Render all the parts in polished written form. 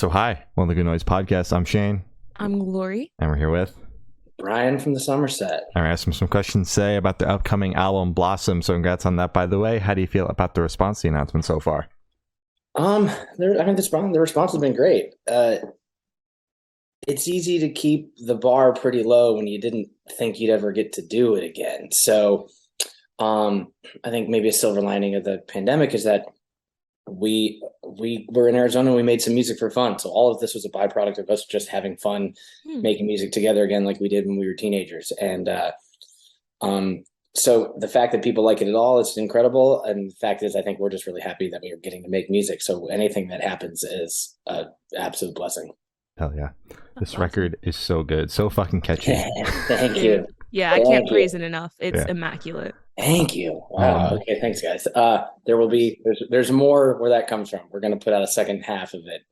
So hi, welcome to the Good Noise Podcast. I'm Shane. I'm Glory. And we're here with Brian from the Somerset. And we're asking some questions today about the upcoming album Blossom. So congrats on that, by the way. How do you feel about the response to the announcement so far? The response has been great. It's easy to keep the bar pretty low when you didn't think you'd ever get to do it again. So I think maybe a silver lining of the pandemic is that we were in Arizona and we made some music for fun. So all of this was a byproduct of us just having fun making music together again, like we did when we were teenagers. And so the fact that people like it at all is incredible. And the fact is, I think we're just really happy that we are getting to make music. So anything that happens is an absolute blessing. Hell yeah. This record is so good. So fucking catchy. Thank you. Yeah, I can't praise it enough. It's immaculate. Thank you. Wow. Okay, thanks, guys. There's more where that comes from. We're going to put out a second half of it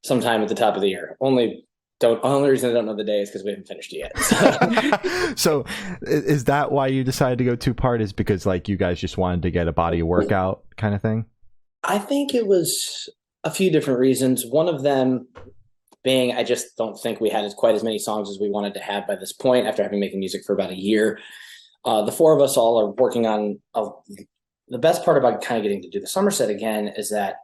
sometime at the top of the year. Only reason I don't know the day is because we haven't finished it yet. So is that why you decided to go two-part, is because like you guys just wanted to get a body of work out kind of thing? I think it was a few different reasons. One of them being, I just don't think we had quite as many songs as we wanted to have by this point after having making music for about a year. The four of us all are working on the best part about kind of getting to do the Somerset again is that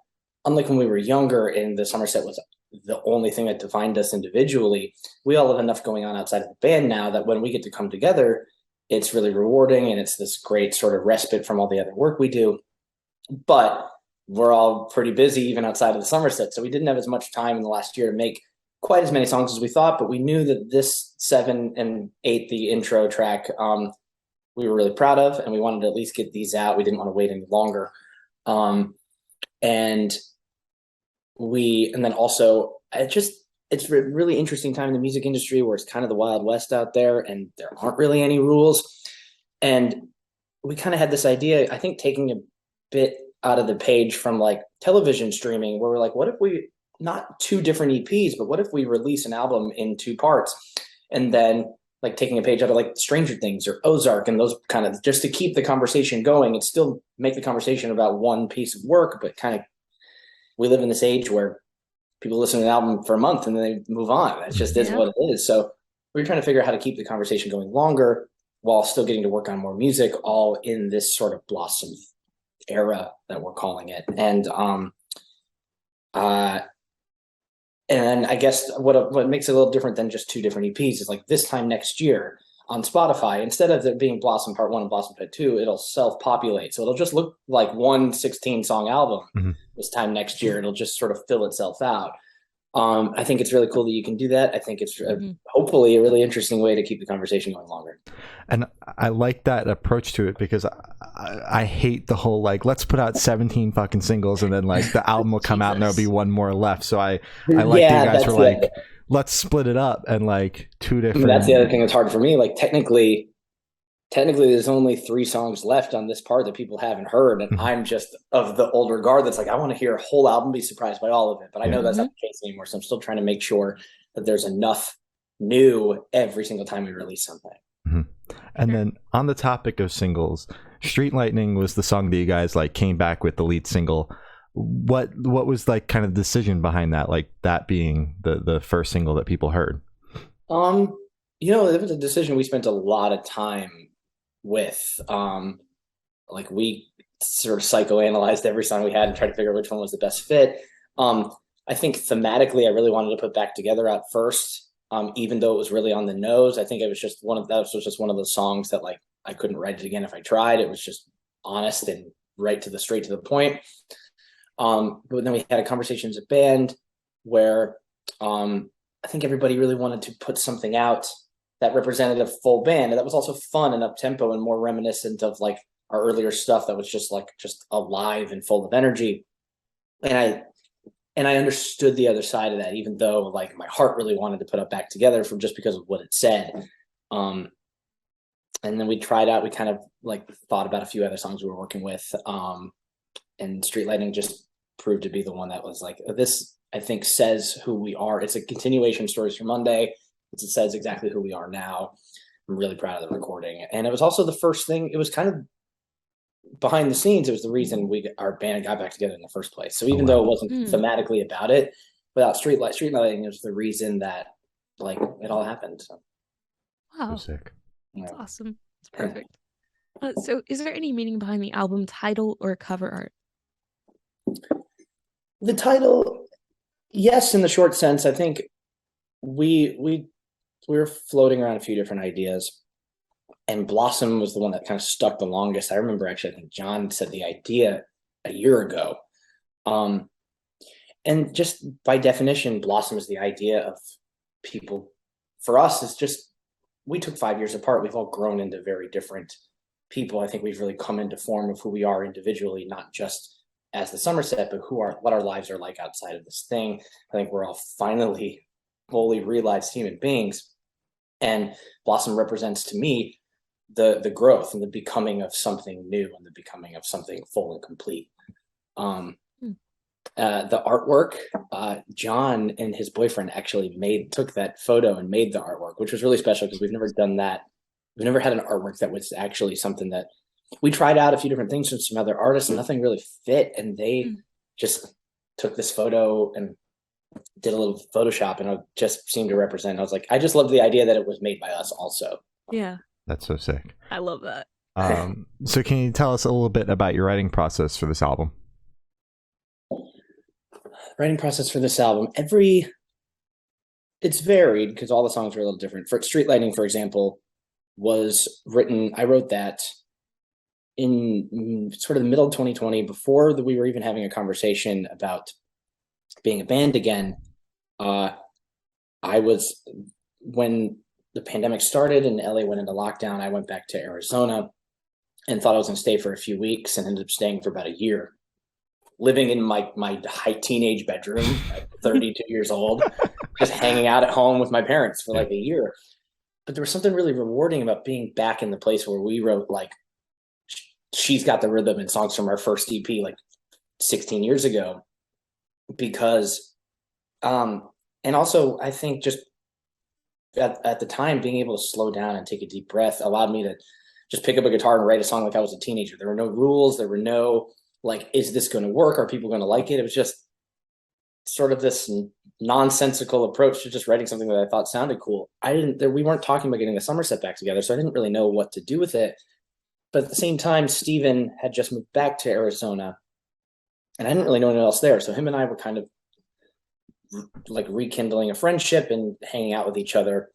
unlike when we were younger and the Somerset was the only thing that defined us individually, we all have enough going on outside of the band now that when we get to come together, it's really rewarding and it's this great sort of respite from all the other work we do. But we're all pretty busy even outside of the Somerset. So we didn't have as much time in the last year to make quite as many songs as we thought, but we knew that this 7 and 8, the intro track, we were really proud of, and we wanted to at least get these out. We didn't want to wait any longer. And then also it's a really interesting time in the music industry where it's kind of the Wild West out there and there aren't really any rules. And we kind of had this idea, I think, taking a bit out of the page from like television streaming, where we're like, what if we, not 2 different EPs, but what if we release an album in 2 parts? And then like taking a page out of like Stranger Things or Ozark and those kind of, just to keep the conversation going and still make the conversation about one piece of work, but kind of, we live in this age where people listen to an album for a month and then they move on. That's just is what it is. So we're trying to figure out how to keep the conversation going longer while still getting to work on more music, all in this sort of Blossom era that we're calling it. And I guess what makes it a little different than just 2 different EPs is like this time next year on Spotify, instead of it being Blossom Part 1 and Blossom Part 2, it'll self-populate. So it'll just look like one 16-song album this time next year. It'll just sort of fill itself out. I think it's really cool that you can do that. I think it's hopefully a really interesting way to keep the conversation going longer. And I like that approach to it because I hate the whole like, let's put out 17 fucking singles and then like the album will come out and there'll be one more left. So I like you guys were like, let's split it up and like 2 different. That's the other thing that's hard for me. Like technically there's only 3 songs left on this part that people haven't heard. And I'm just of the older guard that's like, I want to hear a whole album, be surprised by all of it. But I know that's not the case anymore. So I'm still trying to make sure that there's enough new every single time we release something. And then on the topic of singles, Street Lightning was the song that you guys like came back with the lead single. What was like kind of the decision behind that? Like that being the first single that people heard? It was a decision we spent a lot of time with. Like we sort of psychoanalyzed every song we had and tried to figure out which one was the best fit. I think thematically, I really wanted to put Back Together out first. Even though it was really on the nose, I think it was just one of those songs that like I couldn't write it again if I tried. It was just honest and straight to the point. But then we had a conversation as a band where I think everybody really wanted to put something out that represented a full band, and that was also fun and up tempo and more reminiscent of like our earlier stuff that was just alive and full of energy. And I understood the other side of that, even though like my heart really wanted to put up Back Together just because of what it said. And then we tried out, we kind of like thought about a few other songs we were working with. And Street Lightning just proved to be the one that was like, this, I think, says who we are. It's a continuation of Stories from Monday. It says exactly who we are now. I'm really proud of the recording. And it was also the first thing, it was kind of behind the scenes. It was the reason our band got back together in the first place. So even though it wasn't thematically about it, without street lighting is the reason that like it all happened. So. Wow, So sick. That's awesome. It's perfect. So is there any meaning behind the album title or cover art? The title, yes, in the short sense. I think we were floating around a few different ideas, and Blossom was the one that kind of stuck the longest. I remember actually, I think John said the idea a year ago. And just by definition, Blossom is the idea of people. For us, it's just, we took 5 years apart. We've all grown into very different people. I think we've really come into form of who we are individually, not just as the Somerset, but what our lives are like outside of this thing. I think we're all finally fully realized human beings. And Blossom represents to me the growth and the becoming of something new and the becoming of something full and complete. The artwork, John and his boyfriend actually took that photo and made the artwork, which was really special because we've never done that. We've never had an artwork that was actually something that we tried out a few different things from some other artists and nothing really fit. And they just took this photo and did a little Photoshop, and it just seemed to represent. I was like, I just love the idea that it was made by us also. Yeah. That's so sick. I love that. So can you tell us a little bit about your writing process for this album? Writing process for this album, it's varied because all the songs are a little different. For Street Lighting, for example, I wrote that in sort of the middle of 2020, before we were even having a conversation about being a band again. When the pandemic started and LA went into lockdown, I went back to Arizona and thought I was going to stay for a few weeks, and ended up staying for about a year, living in my high teenage bedroom at 32 years old, just hanging out at home with my parents for like a year. But there was something really rewarding about being back in the place where we wrote like She's Got the Rhythm and songs from our first EP like 16 years ago. Because, and also I think just at the time, being able to slow down and take a deep breath allowed me to just pick up a guitar and write a song like I was a teenager. There were no rules. There were no, like, is this going to work? Are people going to like it? It was just sort of this nonsensical approach to just writing something that I thought sounded cool. We weren't talking about getting the Somerset back together, so I didn't really know what to do with it. But at the same time, Steven had just moved back to Arizona, and I didn't really know anyone else there. So him and I were kind of like rekindling a friendship and hanging out with each other,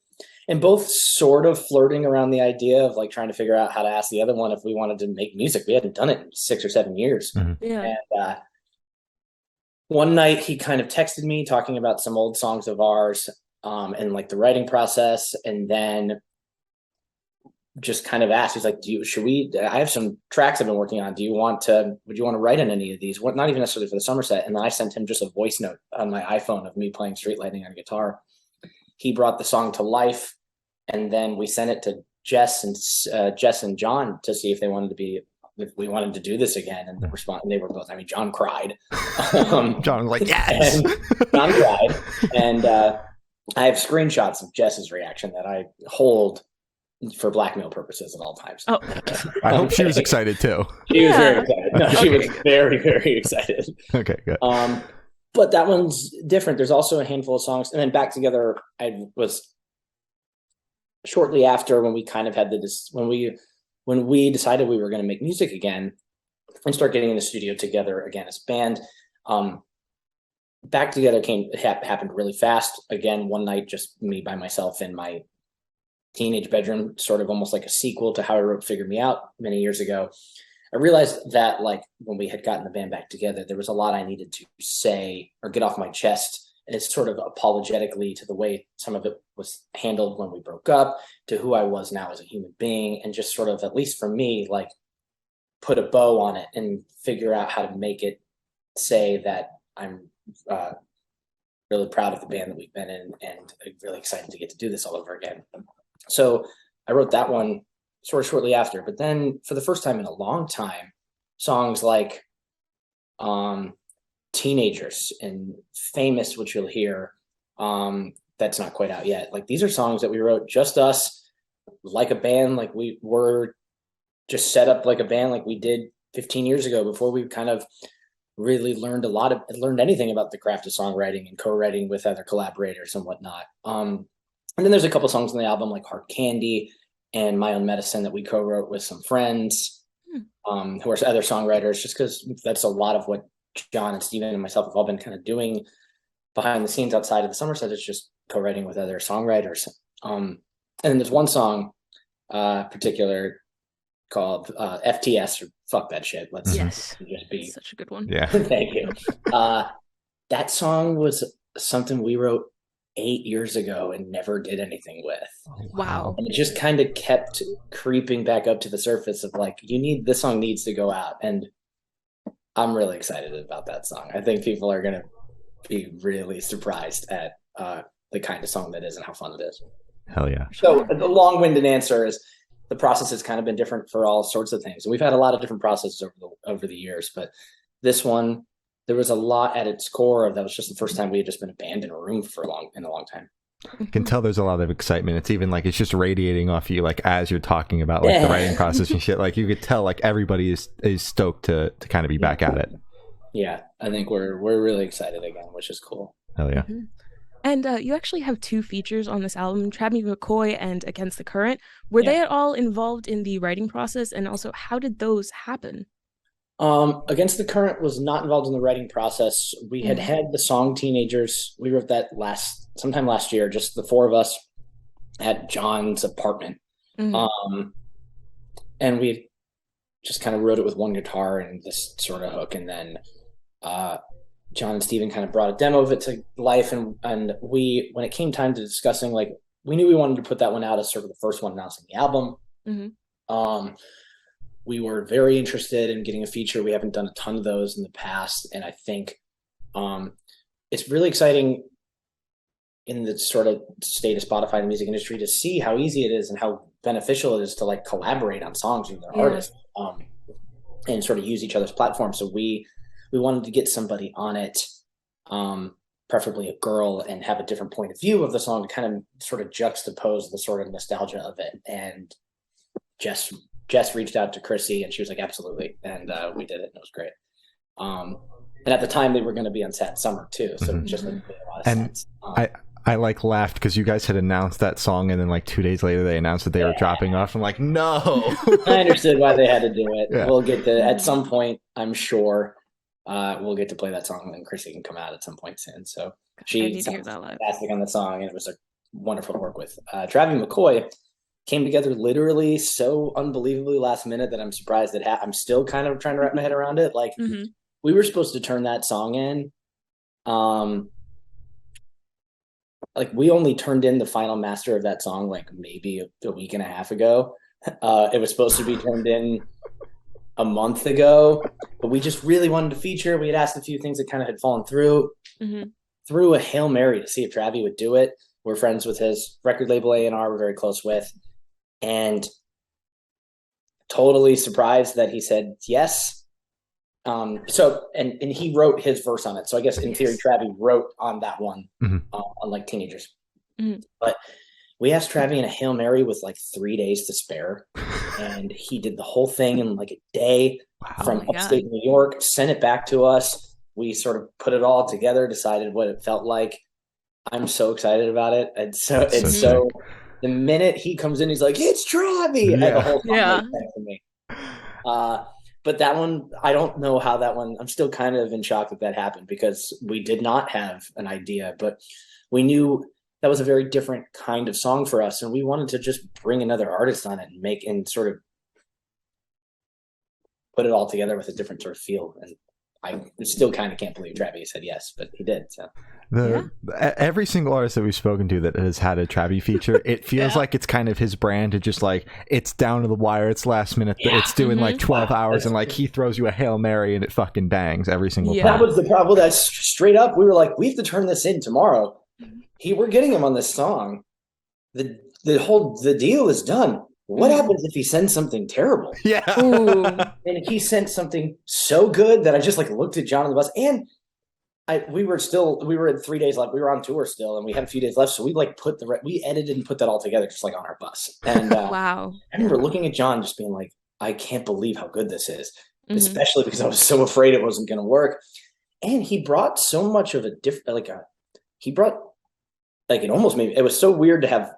and both sort of flirting around the idea of like trying to figure out how to ask the other one if we wanted to make music. We hadn't done it in 6 or 7 years. Mm-hmm. Yeah. And one night he kind of texted me talking about some old songs of ours and like the writing process. And then just kind of asked, he's like, I have some tracks I've been working on. Would you want to write on any of these? Not even necessarily for the Somerset. And then I sent him just a voice note on my iPhone of me playing Street Lighting on guitar. He brought the song to life, and then we sent it to Jess and John to see if we wanted to do this again. And they were both, John cried. John was like, yes. John cried. And I have screenshots of Jess's reaction that I hold for blackmail purposes at all times. Oh, I hope she was excited too. She was very excited. No, she was very, very excited. Okay, good. But that one's different. There's also a handful of songs, and then Back Together. I was shortly after when we kind of had when we decided we were going to make music again and start getting in the studio together again as a band. Back Together happened really fast. Again, one night, just me by myself in my teenage bedroom, sort of almost like a sequel to how I wrote Figure Me Out many years ago. I realized that like when we had gotten the band back together, there was a lot I needed to say or get off my chest. And it's sort of apologetically to the way some of it was handled when we broke up, to who I was now as a human being, and just sort of, at least for me, like put a bow on it and figure out how to make it say that I'm really proud of the band that we've been in and really excited to get to do this all over again. So I wrote that one sort of shortly after, but then for the first time in a long time, songs like Teenagers and Famous, which you'll hear, that's not quite out yet. Like, these are songs that we wrote just us, like a band, like we were just set up like a band like we did 15 years ago before we kind of really learned anything about the craft of songwriting and co-writing with other collaborators and whatnot. And then there's a couple songs on the album like Hard Candy and My Own Medicine that we co-wrote with some friends who are other songwriters, just because that's a lot of what John and Steven and myself have all been kind of doing behind the scenes outside of the summer set. It's just co-writing with other songwriters. And then there's one song particular called FTS, or Fuck That Shit. Let's just be such a good one. Yeah. Thank you. That song was something we wrote 8 years ago and never did anything with. Wow. And it just kind of kept creeping back up to the surface of like, this song needs to go out. And I'm really excited about that song. I think people are going to be really surprised at the kind of song that is and how fun it is. Hell yeah. So the long-winded answer is the process has kind of been different for all sorts of things. And we've had a lot of different processes over the years, but this one, there was a lot at its core of that was just the first time we had just been a band in a room for a long time. You can tell there's a lot of excitement. It's even like it's just radiating off you, like as you're talking about like the writing process and shit. Like you could tell like everybody is stoked to kind of be back at it. Yeah, I think we're really excited again, which is cool. Hell yeah. Mm-hmm. And you actually have 2 features on this album, Travis McCoy and Against the Current. Were they at all involved in the writing process? And also, how did those happen? Against the Current was not involved in the writing process. We had the song Teenagers. We wrote that sometime last year, just the 4 of us at John's apartment. And we just kind of wrote it with one guitar and this sort of hook. And then John and Steven kind of brought a demo of it to life. And we, when it came time to discussing, like, we knew we wanted to put that one out as sort of the first one announcing the album. We were very interested in getting a feature. We haven't done a ton of those in the past. And I think it's really exciting in the sort of state of Spotify and the music industry to see how easy it is and how beneficial it is to like collaborate on songs with other artists and sort of use each other's platforms. So we wanted to get somebody on it, preferably a girl, and have a different point of view of the song to kind of sort of juxtapose the sort of nostalgia of it. And Jess reached out to Chrissy and she was like, absolutely. And we did it and it was great. And at the time they were going to be on Sad Summer too. So it just made a lot of sense. I like laughed because you guys had announced that song and then like 2 days later they announced that they were dropping off. I'm like, no. I understood why they had to do it. Yeah. We'll get to, at some point, I'm sure we'll get to play that song and Chrissy can come out at some point soon. So she sounds fantastic on the song and it was wonderful to work with. Travis McCoy came together literally so unbelievably last minute that I'm surprised that I'm still kind of trying to wrap my head around it. Like we were supposed to turn that song in. Like we only turned in the final master of that song like maybe a week and a half ago. It was supposed to be turned in a month ago, but we just really wanted to feature. We had asked a few things that kind of had fallen through. Through a Hail Mary to see if Travis would do it. We're friends with his record label A&R, we're very close with. And totally surprised that he said yes. So he wrote his verse on it. So I guess in theory, Travis wrote on that one, unlike Teenagers. But we asked Travis in a Hail Mary with like 3 days to spare. And he did the whole thing in like a day from upstate New York, sent it back to us. We sort of put it all together, decided what it felt like. I'm so excited about it. And so the minute he comes in, he's like, it's Travis. And the whole song for me. But that one, I don't know how that one, I'm still kind of in shock that happened because we did not have an idea, but we knew that was a very different kind of song for us. And we wanted to just bring another artist on it and sort of put it all together with a different sort of feel. And I still kind of can't believe Travis said yes, but he did. So every single artist that we've spoken to that has had a Travis feature, it feels like it's kind of his brand to just like it's down to the wire, it's last minute, it's doing like 12 hours, and like he throws you a Hail Mary and it fucking bangs every single time. That was the problem. That's straight up. We were like, we have to turn this in tomorrow. We're getting him on this song. The deal is done. What happens if he sends something terrible? Yeah. And he sent something so good that I just like looked at John on the bus, and we were at 3 days left. We were on tour still, and we had a few days left. So we like we edited and put that all together just like on our bus. And wow. I remember looking at John just being like, I can't believe how good this is. especially because I was so afraid it wasn't going to work. And he brought so much of a different, it almost made it was so weird to have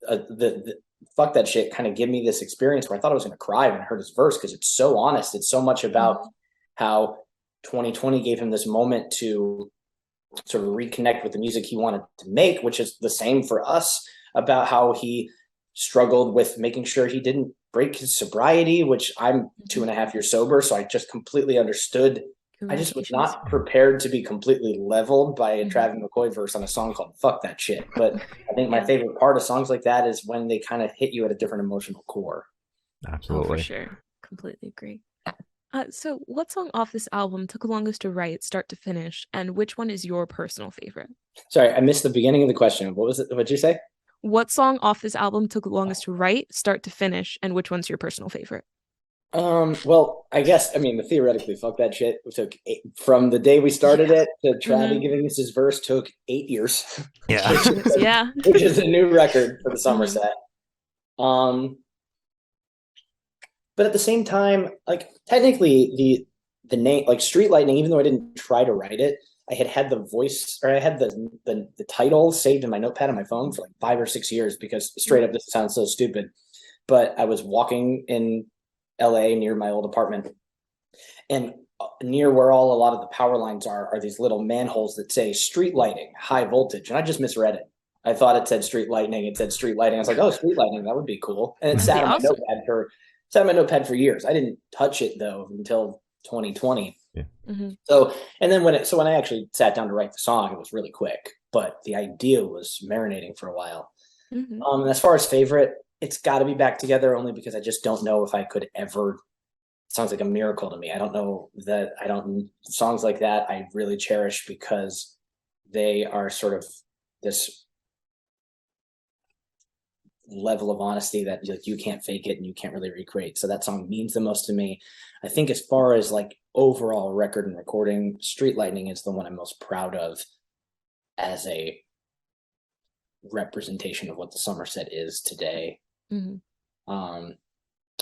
the fuck that shit kind of give me this experience where I thought I was going to cry when I heard his verse, because it's so honest. It's so much about how 2020 gave him this moment to sort of reconnect with the music he wanted to make, which is the same for us, about how he struggled with making sure he didn't break his sobriety, which I'm 2.5 years sober. So I just completely understood. I just was not prepared to be completely leveled by a Travis McCoy verse on a song called Fuck That Shit. But I think my favorite part of songs like that is when they kind of hit you at a different emotional core. Absolutely. Oh, for sure. Completely agree. So what song off this album took the longest to write, start to finish, and which one is your personal favorite? Sorry, I missed the beginning of the question. What was it? What'd you say? What song off this album took the longest to write, start to finish, and which one's your personal favorite? Well, I guess, theoretically, Fuck That Shit took from the day we started it to Travis giving us his verse took 8 years. Yeah. Which is a new record for the Somerset. But at the same time, like, technically the name, like Street Lightning, even though I didn't try to write it, I had the voice, or I had the title saved in my notepad on my phone for like 5 or 6 years, because straight up, this sounds so stupid, but I was walking in LA near my old apartment, and near where a lot of the power lines are these little manholes that say Street Lighting, high voltage. And I just misread it. I thought it said Street Lightning. It said Street Lighting. I was like, oh, Street Lightning, that would be cool. And it sat on my notepad for years. I didn't touch it though until 2020. Yeah. So, and then when I actually sat down to write the song, it was really quick, but the idea was marinating for a while. And as far as favorite, it's got to be Back Together, only because I just don't know if I could ever. It sounds like a miracle to me. I don't know that songs like that I really cherish, because they are sort of this level of honesty that you can't fake it and you can't really recreate. So that song means the most to me. I think as far as like overall record and recording, Street Lightning is the one I'm most proud of as a representation of what the Somerset is today.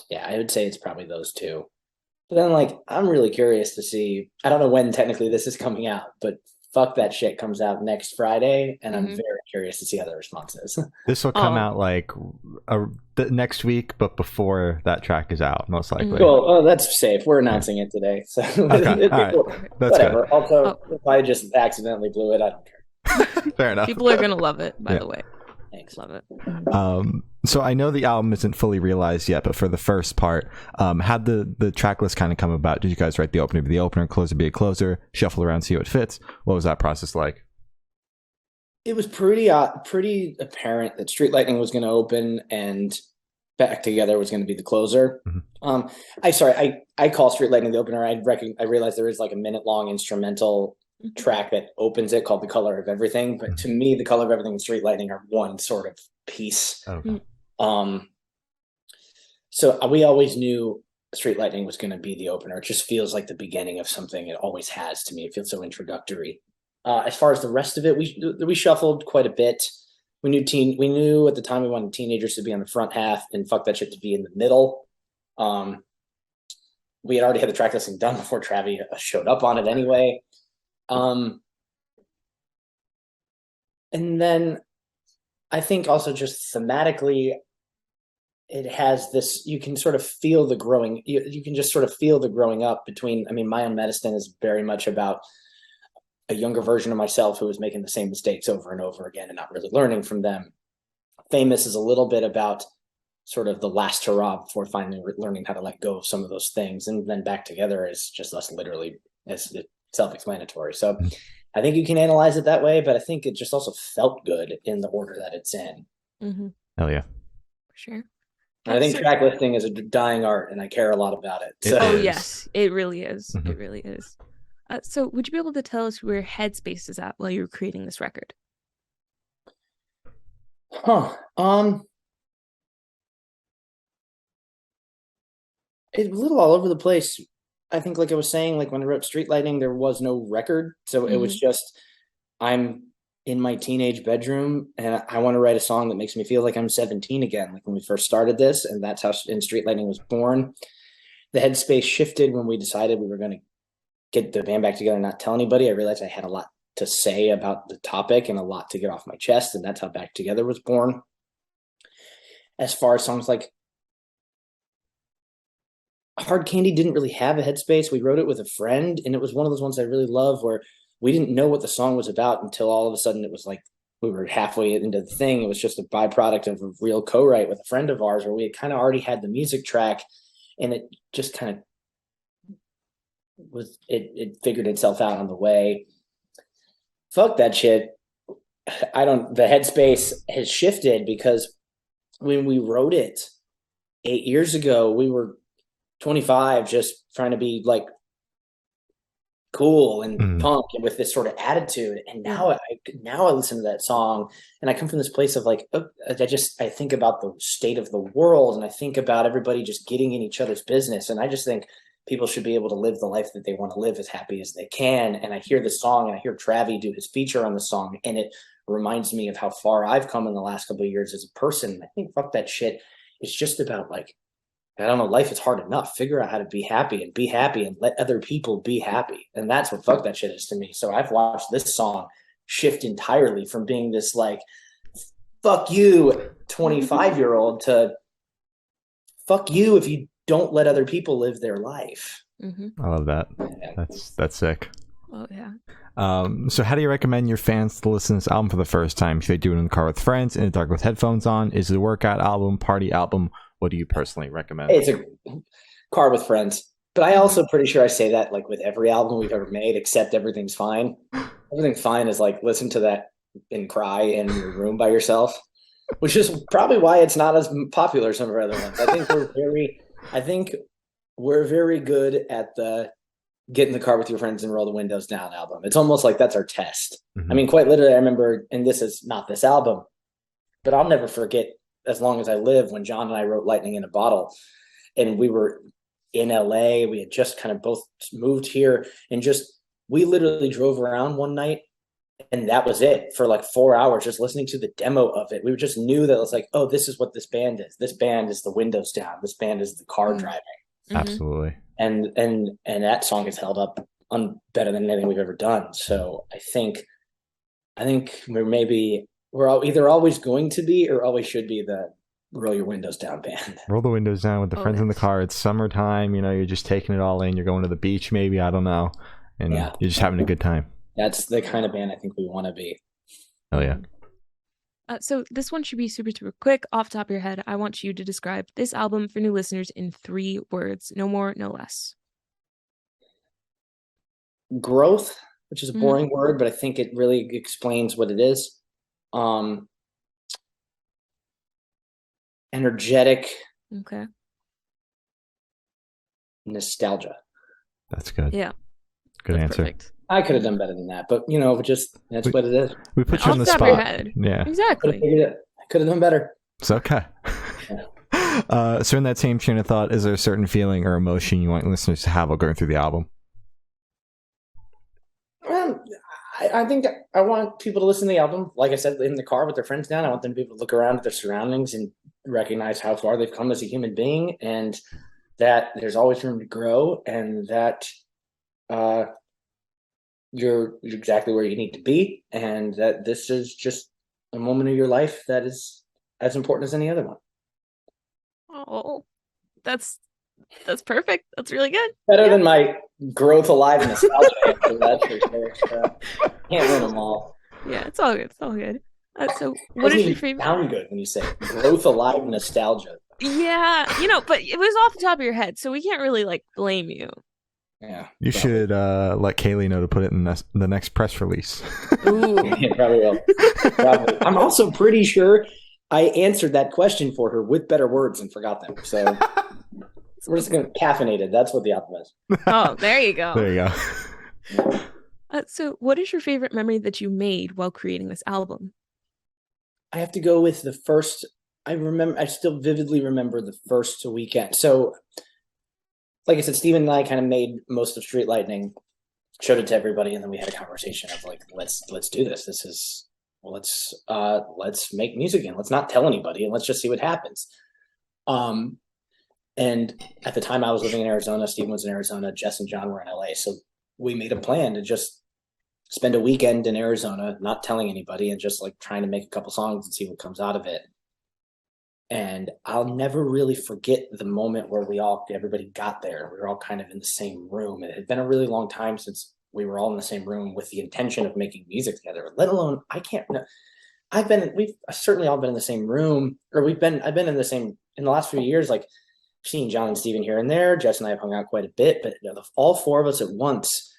Yeah, I would say it's probably those two. But then, like, I'm really curious to see, I don't know when technically this is coming out, but Fuck That Shit comes out next Friday, and I'm very curious to see how the response is. This will come out like next week, but before that track is out, most likely. Cool. Oh, that's safe. We're announcing it today, so okay. All right. Cool. That's whatever. good. Also, if I just accidentally blew it, I don't care. Fair enough. People are gonna love it, by the way. Thanks. Love it. So I know the album isn't fully realized yet, but for the first part, how'd the track list kind of come about? Did you guys write the opener be the opener, closer be a closer, shuffle around, see what fits? What was that process like? It was pretty apparent that Street Lightning was going to open and Back Together was going to be the closer. I call Street Lightning the opener. I realized there is like a minute-long instrumental track that opens it called The Color of Everything, but to me, The Color of Everything and Street Lightning are one sort of piece. So we always knew Street Lightning was going to be the opener. It just feels like the beginning of something. It always has to me. It feels so introductory. As far as the rest of it, we shuffled quite a bit. We knew at the time we wanted Teenagers to be on the front half and Fuck That Shit to be in the middle. We had already had the track listing done before Travi showed up on it anyway. And then I think also just thematically, it has this, you can sort of feel the growing, you can just sort of feel the growing up between, My Own Medicine is very much about a younger version of myself who was making the same mistakes over and over again and not really learning from them. Famous is a little bit about sort of the last hurrah before finally learning how to let go of some of those things. And then Back Together is just us literally, as self-explanatory. So I think you can analyze it that way, but I think it just also felt good in the order that it's in. Hell yeah. For sure. I think track listing is a dying art, and I care a lot about it. So. Oh, yes, it really is. It really is. So would you be able to tell us where Headspace is at while you were creating this record? It's a little all over the place. I think, like I was saying, like when I wrote Street Lightning, there was no record. So it was just, I'm in my teenage bedroom and I want to write a song that makes me feel like I'm 17 again, like when we first started this. And that's how In Street Lightning was born. the headspace shifted when we decided we were going to get the band back together and not tell anybody. I realized I had a lot to say about the topic and a lot to get off my chest, and that's how Back Together was born. As far as songs like Hard Candy didn't really have a headspace. We wrote it with a friend, and it was one of those ones I really love where we didn't know what the song was about until all of a sudden it was like we were halfway into the thing. It was just a byproduct of a real co-write with a friend of ours where we had kind of already had the music track, and it just kind of was, it figured itself out on the way. Fuck that shit. The headspace has shifted because when we wrote it 8 years ago, we were 25, just trying to be like cool and punk and with this sort of attitude. And now I listen to that song and I come from this place of like, I think about the state of the world, and I think about everybody just getting in each other's business. And I just think people should be able to live the life that they want to live as happy as they can. And I hear the song and I hear Travi do his feature on the song, and it reminds me of how far I've come in the last couple of years as a person. I think fuck that shit. It's just about like, I don't know, life is hard enough. Figure out how to be happy and let other people be happy. And that's what fuck that shit is to me. So I've watched this song shift entirely from being this like, fuck you 25-year-old to fuck you if you don't let other people live their life. I love that. That's sick. Oh yeah. So how do you recommend your fans to listen to this album for the first time? Should they do it in the car with friends, in the dark with headphones on? Is it a workout album, party album? What do you personally recommend? It's a car with friends. But I also pretty sure I say that like with every album we've ever made, except Everything's Fine. Everything's Fine is like listen to that and cry in your room by yourself, which is probably why it's not as popular as some of our other ones. I think we're very good at the get in the car with your friends and roll the windows down album. It's almost like that's our test. I mean, quite literally, I remember, and this is not this album, but I'll never forget as long as I live when John and I wrote Lightning in a Bottle, and we were in LA. We had just kind of both moved here, and we literally drove around one night, and that was it for like 4 hours, just listening to the demo of it. We just knew that it was like, oh, this is what this band is. This band is the windows down. This band is the car driving. Absolutely. And that song has held up better than anything we've ever done. So I think we're either always going to be or always should be the roll your windows down band. Roll the windows down with the friends in the car. It's summertime, you're just taking it all in. You're going to the beach maybe, I don't know. And you're just having a good time. That's the kind of band I think we want to be. Oh yeah. So this one should be super, super quick. Off the top of your head, I want you to describe this album for new listeners in 3 words. No more, no less. Growth, which is a boring word, but I think it really explains what it is. Energetic. Okay. Nostalgia. That's good. Yeah. Good answer. Perfect. I could have done better than that, but that's what it is. We put you on the spot. Your head. Yeah. Exactly. I could have done better. It's okay. So in that same train of thought, is there a certain feeling or emotion you want listeners to have while going through the album? I think I want people to listen to the album, like I said, in the car with their friends down. I want them to be able to look around at their surroundings and recognize how far they've come as a human being, and that there's always room to grow, and that you're exactly where you need to be, and that this is just a moment of your life that is as important as any other one. Oh, that's perfect. That's really good. Better than my growth alive nostalgia answer, that's for sure. So, can't win them all. Yeah, it's all good. It's all good. So what is your favorite? Sound good when you say growth alive nostalgia. Yeah, but it was off the top of your head, so we can't really like blame you. Yeah, you should let Kaylee know to put it in the next press release. Ooh, yeah, probably will. Probably. I'm also pretty sure I answered that question for her with better words and forgot them. So we're just going to caffeinated. That's what the album is. Oh, there you go. There you go. So what is your favorite memory that you made while creating this album? I have to go with the first. I still vividly remember the first weekend. So like I said, Steven and I kind of made most of Street Lightning, showed it to everybody, and then we had a conversation of like, let's do this. This is let's make music again. Let's not tell anybody, and let's just see what happens. And And at the time I was living in Arizona, Steven was in Arizona, Jess and John were in LA. So we made a plan to just spend a weekend in Arizona, not telling anybody, and just like trying to make a couple songs and see what comes out of it. And I'll never really forget the moment where everybody got there. We were all kind of in the same room. It had been a really long time since we were all in the same room with the intention of making music together, let alone, I can't know. We've certainly all been in the same room, or I've been in the last few years, like seeing John and Steven here and there. Jess and I have hung out quite a bit, but all four of us at once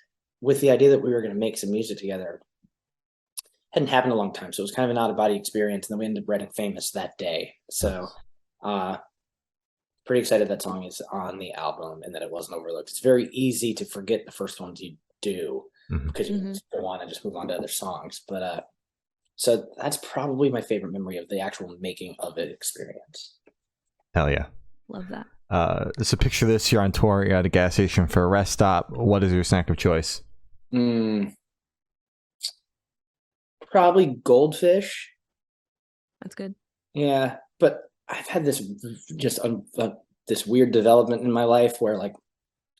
with the idea that we were going to make some music together hadn't happened in a long time. So it was kind of an out of body experience. And then we ended up writing Famous that day. So pretty excited that song is on the album and that it wasn't overlooked. It's very easy to forget the first ones you do because you go on and just move on to other songs. But so that's probably my favorite memory of the actual making of it experience. Hell yeah. Love that. So picture this, you're on tour, you're at a gas station for a rest stop. What is your snack of choice? Probably goldfish. That's good. Yeah, but I've had this this weird development in my life where like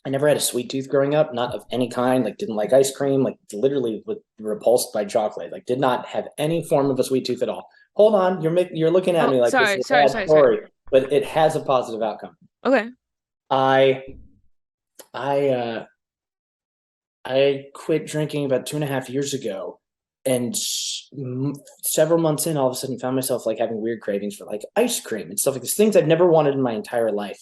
I never had a sweet tooth growing up, not of any kind, like didn't like ice cream, like literally repulsed by chocolate, like did not have any form of a sweet tooth at all. Hold on, you're looking at me like this is a bad story, but it has a positive outcome. Okay. I quit drinking about 2.5 years ago, and several months in, all of a sudden found myself like having weird cravings for like ice cream and stuff like this, things I've never wanted in my entire life,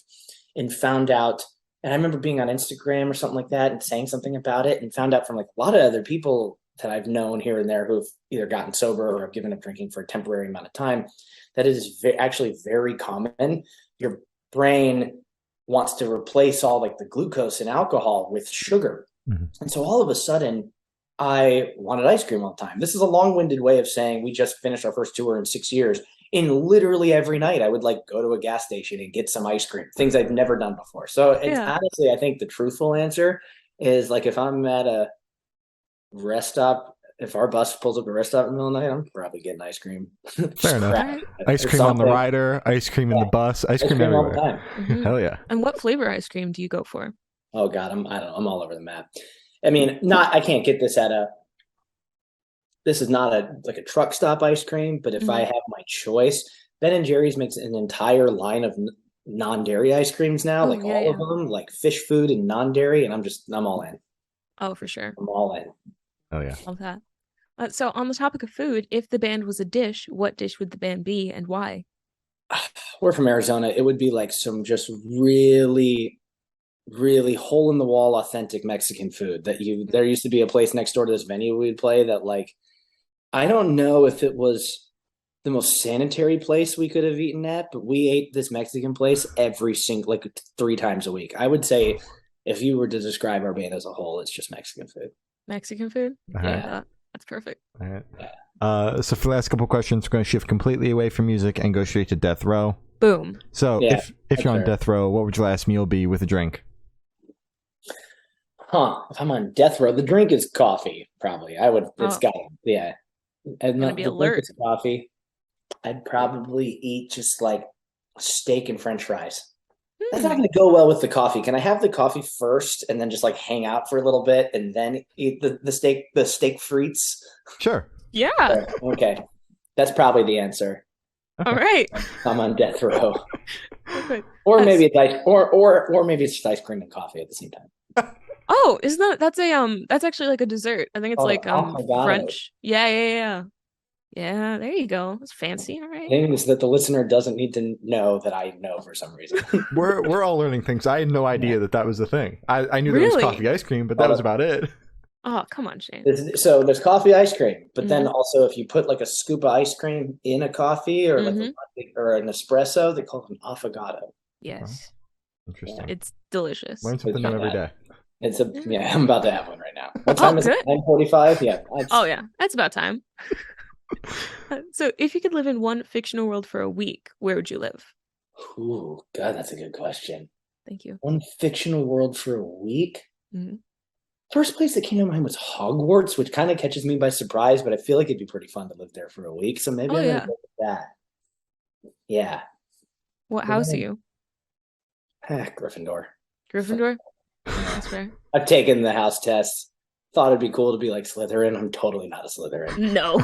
and found out. And I remember being on Instagram or something like that and saying something about it, and found out from like a lot of other people that I've known here and there who've either gotten sober or have given up drinking for a temporary amount of time, that it is actually very common. Your brain wants to replace all like the glucose and alcohol with sugar. And so all of a sudden I wanted ice cream all the time. This is a long-winded way of saying we just finished our first tour in 6 years. In literally every night, I would like go to a gas station and get some ice cream, things I've never done before. So it's honestly, I think the truthful answer is like if I'm at a rest stop, if our bus pulls up a rest stop in the middle of the night, I'm probably getting ice cream. Fair enough. Ice cream on the rider, ice cream in the bus, ice cream everywhere. All the time. Hell yeah. And what flavor ice cream do you go for? Oh God, I'm all over the map. I mean, I can't get this this is not a truck stop ice cream, but if I have my choice, Ben and Jerry's makes an entire line of non-dairy ice creams now, of them, like fish food and non-dairy, and I'm all in. Oh, for sure. I'm all in. Oh yeah. Love that. So on the topic of food, if the band was a dish, what dish would the band be and why? We're from Arizona. It would be like some just really hole in the wall authentic Mexican food there used to be a place next door to this venue we'd play that like I don't know if it was the most sanitary place we could have eaten at, but we ate this Mexican place every single like 3 times a week. I would say if you were to describe our band as a whole, it's just Mexican food. Mexican food? Yeah, that's perfect. All right. So for the last couple of questions, we're going to shift completely away from music and go straight to death row. Boom. So if you're on death row, what would your last meal be with a drink? If I'm on death row, the drink is coffee, probably. It's got and the drink is coffee. I'd probably eat just like steak and French fries. That's not going to go well with the coffee. Can I have the coffee first and then just like hang out for a little bit and then eat the steak frites? Sure. Yeah. Okay. That's probably the answer. All right. I'm on death row. Or maybe it's or maybe it's just ice cream and coffee at the same time. Oh, that's actually like a dessert. I think it's French. Yeah. Yeah, there you go. That's fancy. All right. Things that the listener doesn't need to know that I know for some reason. We're all learning things. I had no idea that was the thing. I knew there was coffee ice cream, but that was about it. Oh, come on, Shane. So there's coffee ice cream, but then also if you put like a scoop of ice cream in a coffee or or an espresso, they call it an affogato. Yes. Interesting. It's delicious. Learn something new every day. I'm about to have one right now. What time is it? 9:45? Yeah. Oh yeah, that's about time. So if you could live in one fictional world for a week, where would you live? Ooh, God, that's a good question. Thank you. One fictional world for a week? First place that came to mind was Hogwarts, which kind of catches me by surprise, but I feel like it'd be pretty fun to live there for a week. So maybe I'm going to go with that. Yeah. What house are you? Gryffindor. Gryffindor. That's fair. I've taken the house test. Thought it'd be cool to be like Slytherin. I'm totally not a Slytherin. No.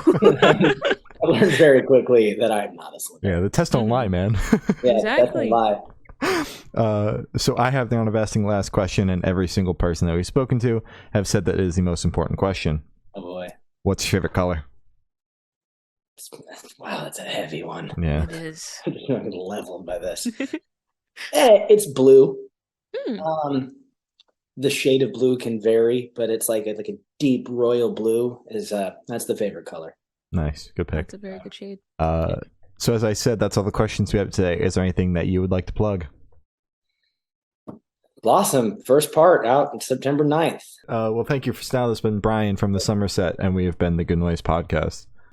I learned very quickly that I'm not a Slytherin. Yeah, the test don't lie, man. Yeah, Exactly. That's a lie. So I have the honor of asking the last question, and every single person that we've spoken to have said that it is the most important question. Oh boy. What's your favorite color? Wow, that's a heavy one. Yeah. It is. I'm leveled by this. It's blue. The shade of blue can vary, but it's like a deep royal blue is that's the favorite color. Nice. Good pick. That's a very good shade. So as I said, that's all the questions we have today. Is there anything that you would like to plug? Blossom, first part out on September 9th. Well, thank you for now. This has been Brian from the Somerset, and we have been the Good Noise Podcast.